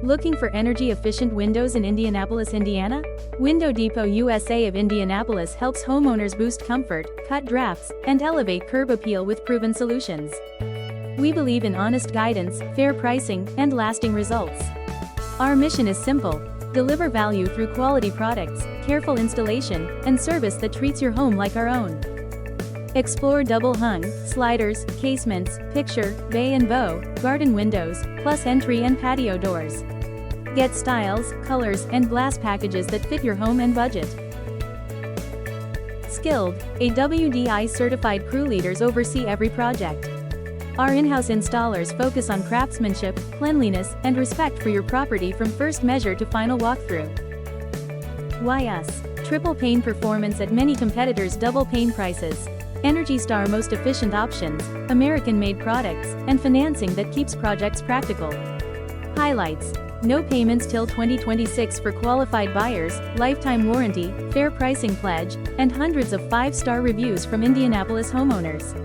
Looking for energy-efficient windows in Indianapolis, Indiana? Window Depot USA of Indianapolis helps homeowners boost comfort, cut drafts, and elevate curb appeal with proven solutions. We believe in honest guidance, fair pricing, and lasting results. Our mission is simple: deliver value through quality products, careful installation, and service that treats your home like our own. Explore double-hung, sliders, casements, picture, bay and bow, garden windows, plus entry and patio doors. Get styles, colors, and glass packages that fit your home and budget. Skilled, AWDI-certified crew leaders oversee every project. Our in-house installers focus on craftsmanship, cleanliness, and respect for your property from first measure to final walkthrough. Why us? Triple pane performance at many competitors' double pane prices. Energy Star most efficient options, American-made products, and financing that keeps projects practical. Highlights: no payments till 2026 for qualified buyers, lifetime warranty, fair pricing pledge, and hundreds of 5-star reviews from Indianapolis homeowners.